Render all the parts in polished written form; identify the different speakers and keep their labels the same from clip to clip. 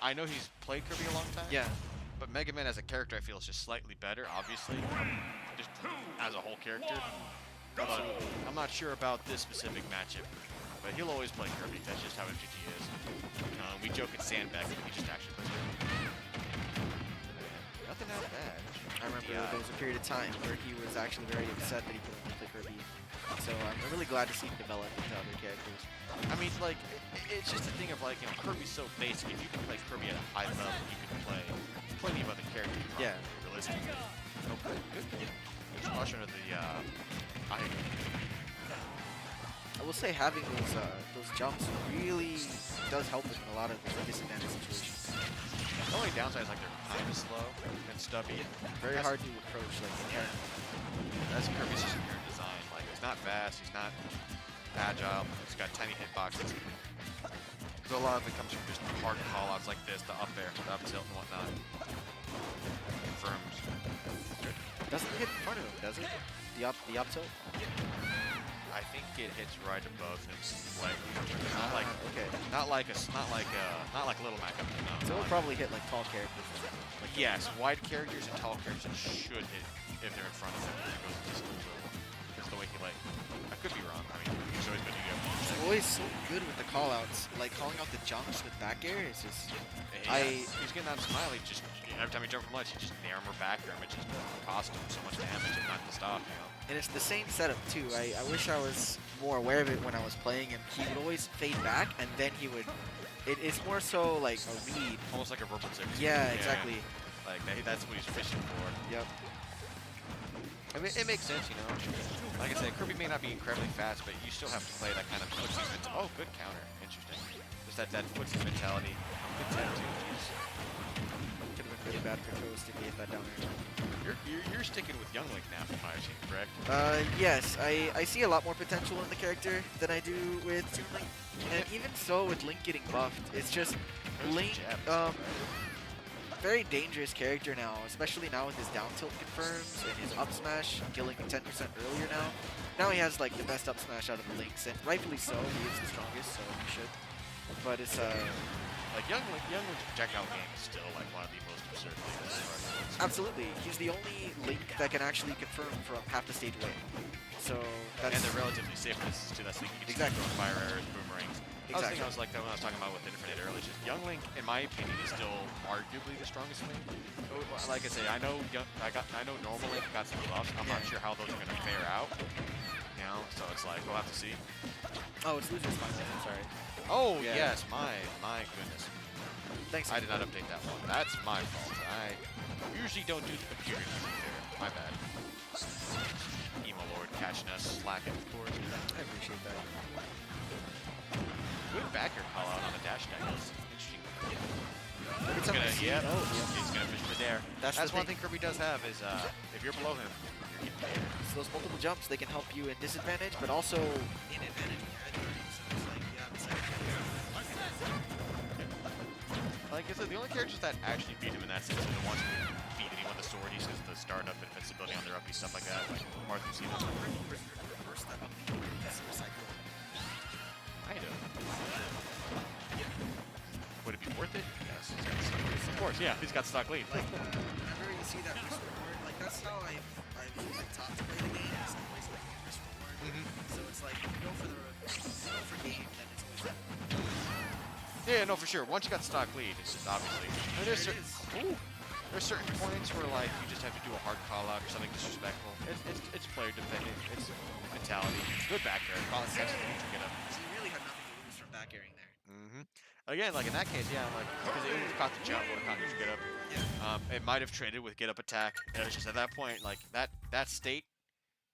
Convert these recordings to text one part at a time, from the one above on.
Speaker 1: I know he's played Kirby a long time.
Speaker 2: Yeah.
Speaker 1: But Mega Man as a character, I feel is just slightly better, obviously, just as a whole character. But I'm not sure about this specific matchup. But he'll always play Kirby. That's just how MTG is. We joke at Sandbag, but he just actually plays Kirby. Nothing that bad.
Speaker 2: I remember there was a period of time where he was actually very upset that he couldn't play Kirby. So I'm really glad to see him develop into other characters.
Speaker 1: I mean, like, it's just a thing of, like, Kirby's so basic. If you can play Kirby at a high level, you can play plenty of other characters.
Speaker 2: Yeah.
Speaker 1: Realistically. Okay, good. There's a question of the,
Speaker 2: I will say having those jumps really does help him in a lot of disadvantaged situations.
Speaker 1: The only downside is, like, they're kind of slow and stubby.
Speaker 2: Very hard to approach, like, inherently.
Speaker 1: That's Kirby's just inherent design. Like, he's not fast, he's not agile, he's got tiny hitboxes. So a lot of it comes from just hard callouts like this, the up air, the up tilt and whatnot. Confirms.
Speaker 2: Doesn't hit in front of him, does it? The up tilt?
Speaker 1: I think it hits right above him slightly. Not like
Speaker 2: okay.
Speaker 1: Not like Little Mac up there. No,
Speaker 2: so it'll probably hit like tall characters.
Speaker 1: Like yes, wide characters and tall characters should hit if they're in front of him. It goes just a little bit. That's the way he like. I could be wrong. I mean, he's always been to go.
Speaker 2: He's always so good with the callouts. Like calling out the jumps with back air is just.
Speaker 1: Yeah, he's getting that smiley. Just every time he jumps from ledge, he just nair him or back air him. It just costs him so much damage and not to stop. You know.
Speaker 2: And it's the same setup too. I wish I was more aware of it when I was playing him. He would always fade back, and then he would. It's more so like a read.
Speaker 1: Almost like a verbal six.
Speaker 2: Yeah, exactly.
Speaker 1: Like that's what he's fishing for.
Speaker 2: Yep.
Speaker 1: I mean, it makes sense, you know. Like I said, Kirby may not be incredibly fast, but you still have to play that kind of footsie mentality. Oh, good counter. Interesting. Just that footsie mentality. Good tech too. Jeez.
Speaker 2: Could have been really bad for ToasT if he hit that down there.
Speaker 1: You're sticking with Young Link now, from my opinion, correct?
Speaker 2: Yes. I see a lot more potential in the character than I do with Toon Link. And even so, with Link getting buffed, it's just Link, very dangerous character now, especially now with his down tilt confirms and his up smash killing 10% earlier now. Now he has like the best up smash out of the Links, and rightfully so, he is the strongest, so he should. But it's
Speaker 1: like Young Link's projectile game is still like one of the most absurd things.
Speaker 2: Absolutely, he's the only Link that can actually confirm from half the stage away. So that's
Speaker 1: and they're relatively safe distances too. That's the thing.
Speaker 2: Exactly.
Speaker 1: Fire arrows, boomerangs.
Speaker 2: Exactly.
Speaker 1: I was like that when I was talking about with the different hit earlier. Just Young Link, in my opinion, is still arguably the strongest Link. Like I say, I know normal Link got some buffs. I'm not sure how those are going to fare out. You know, so it's like we'll have to see.
Speaker 2: Oh, it's loser's final. I'm sorry.
Speaker 1: Oh yes, my goodness.
Speaker 2: Thanks.
Speaker 1: I did not update that one. That's my fault. I usually don't do the computer there. My bad. Emo Lord catching us slacking, of course.
Speaker 2: I appreciate that.
Speaker 1: Good backer call out on the dash deck. Interesting.
Speaker 2: He's gonna
Speaker 1: fish the dare. That's one thing Kirby does have is if you're below him, you're getting there.
Speaker 2: So those multiple jumps, they can help you in disadvantage, but also in advantage when you're entering. So it's like,
Speaker 1: like I said, the only characters that actually beat him in that sense are the ones who beat anyone with the sword. He says the startup invincibility on their uppy stuff like that, like Martha Cena. Kind of. Would it be worth it? Yes. Of course, yeah. He's got stock lead.
Speaker 2: Like, whenever you see that risk reward, like that's how I've been taught to play the game. It's always like risk reward. So it's like you go for game, then it's always that.
Speaker 1: Yeah, no, for sure. Once you got stock lead, it's just obviously there's certain points where like you just have to do a hard call out or something disrespectful. It's player dependent. It's mentality. Good back air.
Speaker 2: So you really had nothing to lose from back airing there.
Speaker 1: Again, like in that case, yeah, like because it would have caught the jump, would have caught your get up.
Speaker 2: Yeah.
Speaker 1: It might have traded with get up attack. And it's just at that point, like that state,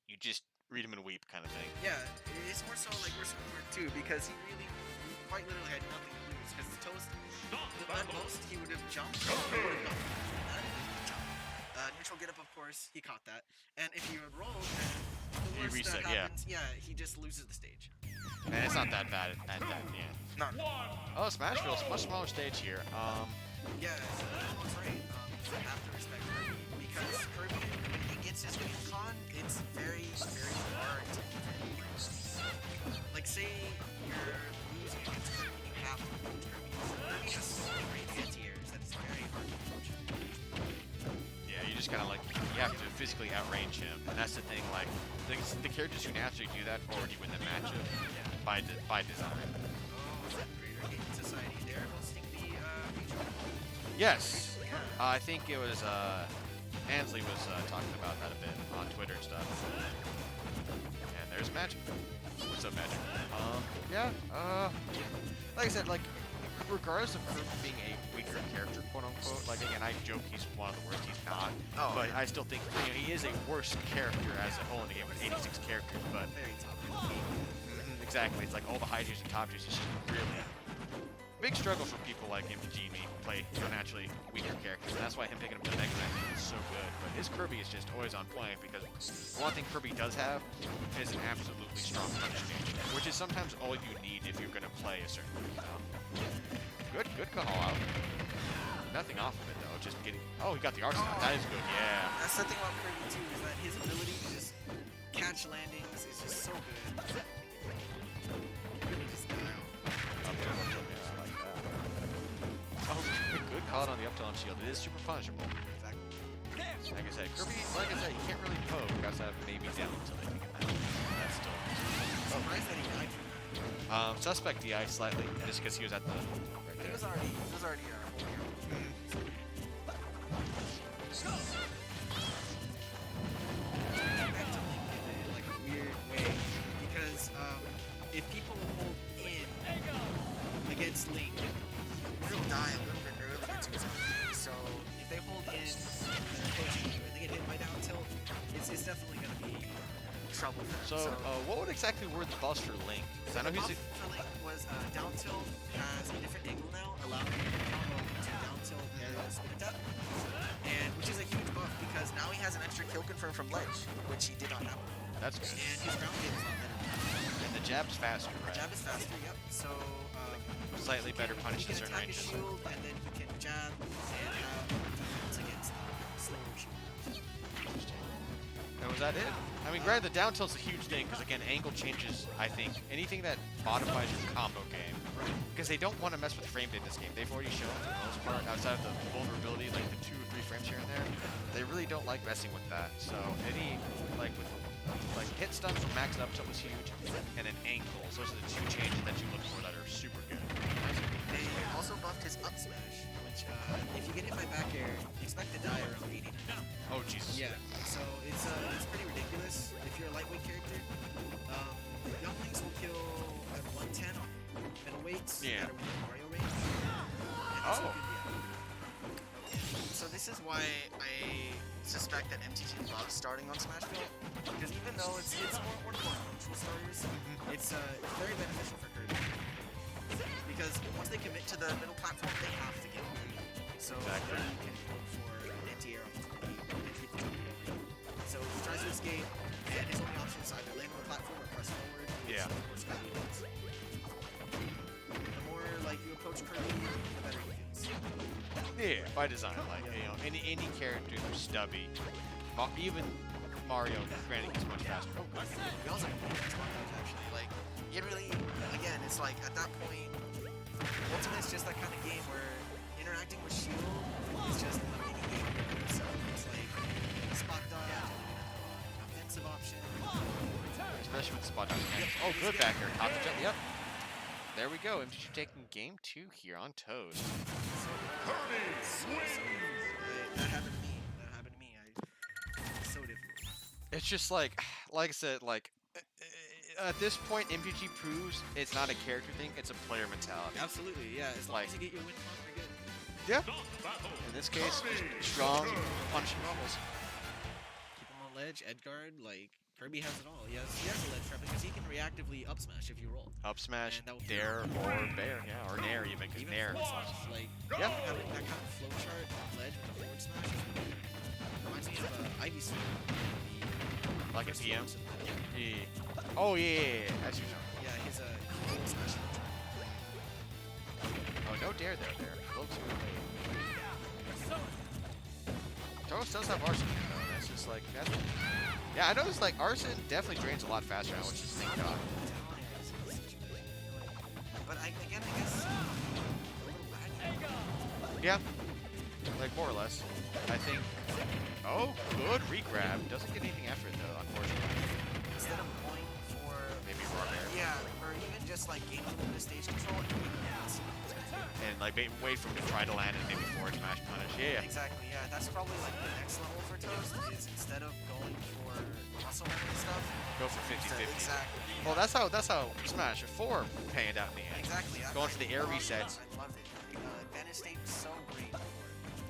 Speaker 1: you just read him and weep kind of thing.
Speaker 2: Yeah, it's more so like risk reward too, because he really quite literally had nothing to lose. Because ToasT, at most he would have jumped. Neutral get up, of course, he caught that. And if he would roll, then the worst that happens, he just loses the stage.
Speaker 1: Man, it's not that bad at that, yeah.
Speaker 2: Not.
Speaker 1: Oh, Smashville's much smaller stage here.
Speaker 2: Yeah, that's right. You have to respect Kirby, because Kirby, when he gets his win con, it's very, very hard to defend. Like, say you're losing against Kirby, you have to beat Kirby. Kirby has so many great anti
Speaker 1: just kind of like, you have to physically outrange him. And that's the thing, like, the characters who naturally do that already win the matchup by design.
Speaker 2: Society, they're hosting the regional.
Speaker 1: Yes. I think it was, Ansley was talking about that a bit on Twitter and stuff. And there's Magic. What's up, Magic? Yeah, like I said, like, regardless of Kirby being a weaker character, quote-unquote, like, again, I joke he's one of the worst, he's not.
Speaker 2: Oh,
Speaker 1: But I still think, you know, he is a worse character as a whole in the game with 86 characters, but...
Speaker 2: Very top.
Speaker 1: Exactly, it's like all the high tiers and top tiers is just really... Big struggle for people like MTG and me who play, you know, naturally weaker characters, and that's why him picking up the Mega Man is so good. But his Kirby is just always on point because the one thing Kirby does have is an absolutely strong punch stage, which is sometimes all you need if you're gonna play a certain style. Good call out. Nothing off of it though, just getting. Oh, he got the arsenal. That is good. Yeah.
Speaker 2: That's the thing about Kirby too, is that his ability to just catch landings is just so good. Really just
Speaker 1: Oh, good call out on the up tilt shield. It is super punishable.
Speaker 2: Exactly.
Speaker 1: Like I said, Kirby, like I said, you can't really poke. You guys have maybe down until they can get that. That's still.
Speaker 2: Surprised that he died.
Speaker 1: Suspect DI slightly, just because he was at the right
Speaker 2: He
Speaker 1: there.
Speaker 2: was already a whole hero. Back to Link in like a weird way, because if people hold in against Link, they'll die a little bit earlier to his enemy. So if they hold in their coaching or they get hit by down tilt, it's definitely going to be trouble for them.
Speaker 1: So, what would exactly were the buffs for Link? Because I know he's.
Speaker 2: For Link was down tilt has a different angle now, allowing him to combo to down tilt aerial spin attack, and which is a huge buff because now he has an extra kill confirm from ledge, which he did not have.
Speaker 1: That's good.
Speaker 2: And his ground game is a lot better.
Speaker 1: And the jab's faster, right?
Speaker 2: Jab is faster, yep. So
Speaker 1: Slightly better punish
Speaker 2: he
Speaker 1: in
Speaker 2: can
Speaker 1: certain
Speaker 2: attack his
Speaker 1: ranges.
Speaker 2: shield, and then he can jab and have defense against slower shield.
Speaker 1: And was that it? I mean, granted, the down tilt's a huge thing because again, angle changes. I think anything that modifies your combo game, because they don't want to mess with frame rate in this game. They've already shown for the most part, outside of the vulnerability, like the 2 or 3 frames here and there, they really don't like messing with that. So any like with like hit stun from max up tilt was huge, and then ankles. Those are the 2 changes that you look for that are super good.
Speaker 2: They also buffed his up smash, which if you get hit by back air, you expect to die around 80.
Speaker 1: Oh Jesus.
Speaker 2: Yeah, so it's pretty ridiculous if you're a lightweight character. Younglings will kill at 110 on middleweights
Speaker 1: Yeah.
Speaker 2: that are within Mario range. And this will be so this is why I suspect that MTG loves starting on Smash Build, because even though it's more neutral starters, it's very beneficial for Kirby. Because once they commit to the middle platform, they have to get one. So
Speaker 1: Exactly.
Speaker 2: Kirby can go for an anti-air off the so he tries to escape, and his only option is either land on the platform or press forward.
Speaker 1: Yeah.
Speaker 2: Of course, Kirby does. The more like you approach Kirby, the better he feels.
Speaker 1: Yeah, by design. Like you know, any character who's stubby, even Mario, granted, he's much faster. Oh, good.
Speaker 2: We also have actually. Like, it really, again, it's like at that point, Ultimate's just that kind of game where interacting with Shield is just a mini game. So it's like spot dodge, offensive option.
Speaker 1: Especially with the spot dodge. Oh, good back here. Top the jump. Yep. There we go. MTG taking game 2 here on ToasT.
Speaker 2: That happened to me. It's so difficult.
Speaker 1: It's just like I said, like at this point, MTG proves it's not a character thing; it's a player mentality.
Speaker 2: Absolutely, yeah. As long
Speaker 1: Like-
Speaker 2: as you get your win pump, you're good.
Speaker 1: Yeah. In this case, strong, punishing levels.
Speaker 2: Keep him on ledge, edgeguard, like Kirby has it all. He has a ledge trap because he can reactively up smash if you roll.
Speaker 1: Up smash,
Speaker 2: And that would-
Speaker 1: dare, or bear, yeah, or nair even, because
Speaker 2: Even
Speaker 1: nair.
Speaker 2: forward smash, like
Speaker 1: Yeah.
Speaker 2: having that kind of flow chart on ledge with a forward smash is really good. Reminds me of Ivy Swing.
Speaker 1: Like a PM. Yeah. Oh yeah, as you know.
Speaker 2: Yeah, his forward smash.
Speaker 1: Oh, no dare there. A little too late. ToasT does have arson though. That's just like that. Yeah, I noticed like arson definitely drains a lot faster now, which is thank God.
Speaker 2: But I guess a little laggy.
Speaker 1: Yeah. like more or less. I think. Oh, good regrab. Doesn't get anything after it though, unfortunately.
Speaker 2: Instead of going for
Speaker 1: Maybe raw air.
Speaker 2: yeah, or even just like gaining a little bit of stage control,
Speaker 1: And like wait for him to try to land and maybe forward smash punish. Yeah.
Speaker 2: exactly. Yeah, that's probably like the next level for ToasT is instead of going for muscle memory stuff,
Speaker 1: Go for 50-50.
Speaker 2: exactly.
Speaker 1: Well, that's how Smash 4 panned out in the end.
Speaker 2: Exactly.
Speaker 1: Going for the air resets.
Speaker 2: I loved it. Advantage state was so great.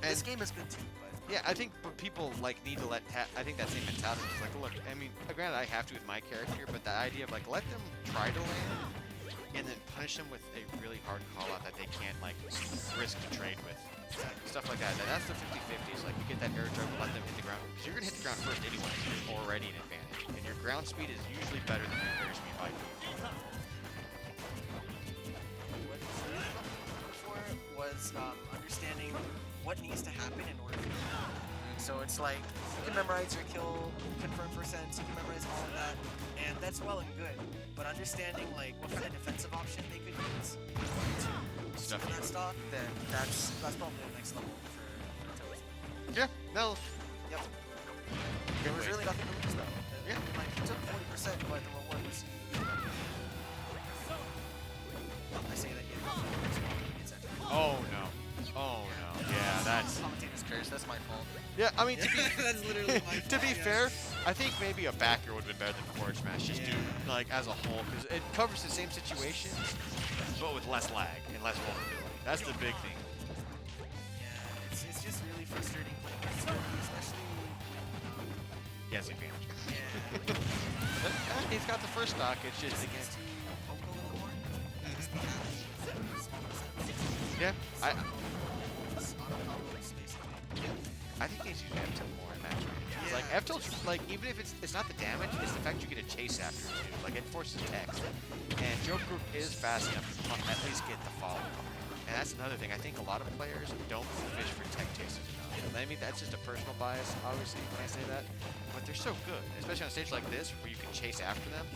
Speaker 1: And
Speaker 2: This game is good too, but
Speaker 1: yeah, I think people like need to I think that same mentality is like, look, I mean, granted I have to with my character, but the idea of like let them try to land and then punish them with a really hard call out that they can't like risk to trade with. Stuff like that. That's the 50-50s. Like you get that air juggle, let them hit the ground. Because you're gonna hit the ground first anyway, so you're already an advantage. And your ground speed is usually better than your air speed by
Speaker 2: what was really looking for was understanding what needs to happen in order to win. So it's like you can memorize your kill confirm percents, you can memorize all of that, and that's well and good. But understanding like what kind of defensive option they could use to
Speaker 1: Stuff.
Speaker 2: that stock, then that's probably the next level for ToasT.
Speaker 1: Yeah, no.
Speaker 2: Yep.
Speaker 1: Good
Speaker 2: There was
Speaker 1: way.
Speaker 2: really nothing to lose though.
Speaker 1: Yeah.
Speaker 2: Like you took 40%, but the reward was. I say that you
Speaker 1: Oh no. Oh no. Yeah, that's.
Speaker 2: commentator's curse. That's my fault.
Speaker 1: Yeah, I mean, to be,
Speaker 2: That's literally my
Speaker 1: to be fair, I think maybe a backer would have been better than forward smash, just
Speaker 2: Yeah.
Speaker 1: like as a whole, because it covers the same situations, but with less lag and less vulnerability. That's the big thing.
Speaker 2: Yeah, it's just really frustrating playing against Kirby, especially.
Speaker 1: Yes, advantage.
Speaker 2: Yeah.
Speaker 1: But, he's got the first stock. It's just again.
Speaker 2: Needs to poke a little more. Needs to have
Speaker 1: Yeah,
Speaker 2: auto combos, basically.
Speaker 1: I think he's using F-tilt more in match range. It's like
Speaker 2: Yeah.
Speaker 1: F-tilt, like even if it's not the damage, it's the fact you get a chase after too. Like it forces text, and Joker is fast enough to at least get the follow. And that's another thing. I think a lot of players don't fish for tech chases enough. I mean, that's just a personal bias, obviously, when I say that. But they're so good, especially on a stage like this where you can chase after them.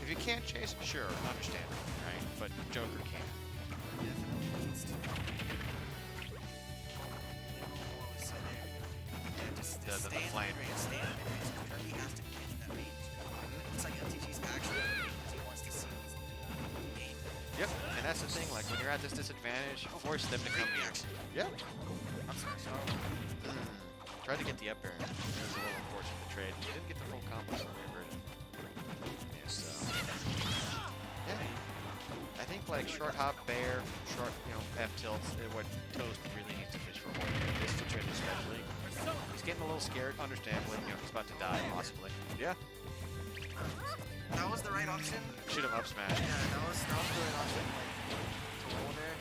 Speaker 1: If you can't chase, sure, understand, right? But Joker can.
Speaker 2: Definitely needs to. So there. Yeah, just
Speaker 1: The
Speaker 2: stay in
Speaker 1: flame.
Speaker 2: mid-range, stay in mid-range. Kirby has to get in that range. Looks like MTG's actually because he wants to see the game.
Speaker 1: Yep, and that's the thing. Like when you're at this disadvantage, force them to come
Speaker 2: Great
Speaker 1: here.
Speaker 2: reaction.
Speaker 1: Yep.
Speaker 2: I'm sorry.
Speaker 1: Tried to get the up air. It was a little unfortunate to trade. Didn't get the full combo on the version. Yeah, so. Yeah. I think like short hop, bear, short, F tilts, what ToasT really needs to fish for more. This situation especially. He's getting a little scared, understandably. He's about to die, possibly. Yeah.
Speaker 2: That was the right option.
Speaker 1: Shoot him up smash.
Speaker 2: Yeah, that was the right option. Like, to hold there.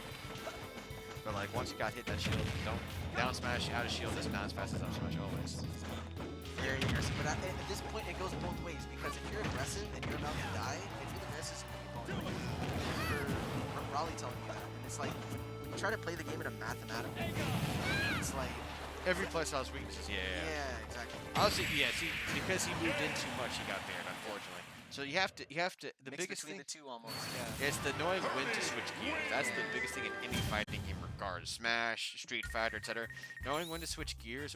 Speaker 1: But like once you got hit that shield, don't down smash out of shield doesn't not as fast as up smash always.
Speaker 2: Very aggressive. But at this point, it goes both ways because if you're aggressive and you're about to die, if you're the best, is for Raleigh telling you that. And it's like when you try to play the game in a mathematical way, it's like
Speaker 1: Every playstyle has weaknesses. Yeah.
Speaker 2: exactly.
Speaker 1: Honestly, yeah. See, because he moved in too much, he got banned, unfortunately. So you have to. The
Speaker 2: Mix
Speaker 1: biggest
Speaker 2: between
Speaker 1: thing.
Speaker 2: the two almost. Yeah.
Speaker 1: It's the knowing when to switch gears. That's the biggest thing in any fighting game, regardless. Smash, Street Fighter, etc. Knowing when to switch gears